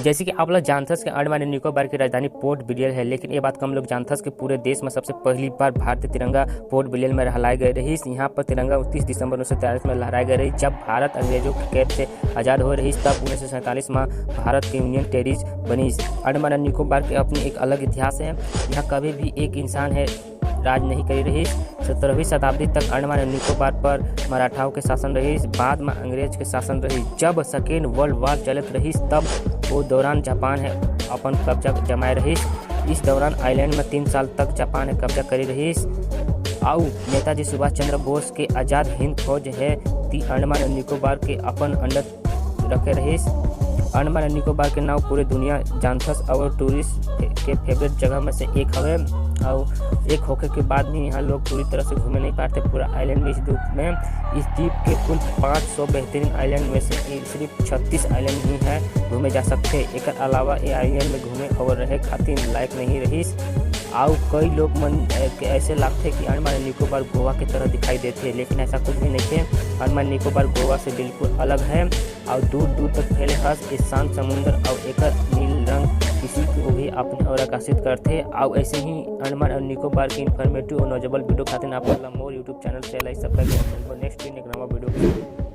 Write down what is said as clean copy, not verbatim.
जैसे कि आप लोग जानते हैं कि अंडमान एंड निकोबार की राजधानी पोर्ट ब्लेयर है, लेकिन ये बात कम लोग जानते हैं कि पूरे देश में सबसे पहली बार भारतीय तिरंगा पोर्ट ब्लेयर में लहराई गई रही। यहाँ पर तिरंगा 29 दिसंबर 1943 में लहराई गई रही, जब भारत अंग्रेजों की कैद से आज़ाद हो रही। तब 1947 में भारत की यूनियन टेरिटरी बनी। अंडमान एंड निकोबार की अपनी एक अलग इतिहास है। यहाँ कभी भी एक इंसान है राज नहीं करी रही। 17वीं शताब्दी तक अंडमान एंड निकोबार पर मराठाओं के शासन रही, बाद में अंग्रेज के शासन रही। जब सेकेंड वर्ल्ड वॉर चलत रही तब वो दौरान जापान है अपन कब्जा जमाए रही। इस दौरान आइलैंड में 3 साल तक जापान है कब्जा करी रही। और नेताजी सुभाष चंद्र बोस के आज़ाद हिंद फौज है ती अंडमान एंड निकोबार के अपन अंडर रखे रही। अंडमान एंड निकोबार के नाम पूरे दुनिया जानथस और टूरिस्ट के फेवरेट जगह में से एक हवे। और एक होके के बाद भी यहाँ लोग पूरी तरह से घूमे नहीं पाते पूरा आइलैंड में। इस द्वीप में इस द्वीप के कुल 500 बेहतरीन आइलैंड में से सिर्फ 36 आइलैंड ही है घूमे जा सकते। एक अलावा ये आइलैंड में घूमे और रहे खातिर लायक नहीं रही। और कई लोग मन ऐसे लगते कि अंडमान एंड निकोबार गोवा की तरह दिखाई देते, लेकिन ऐसा कुछ भी नहीं है। अंडमान निकोबार गोवा से बिल्कुल अलग है और दूर दूर तक फैले हंस इस शांत समुद्र और एक नील रंग किसी को भी अपने और आकर्षित करते। और ऐसे ही अंडमान और निकोबार की इन्फॉर्मेटिव और नॉलेजेबल वीडियो खातिर आप मोर यूट्यूब चैनल से लाइक सब्सक्राइब करें। नेक्स्ट दिन एक नवा वीडियो।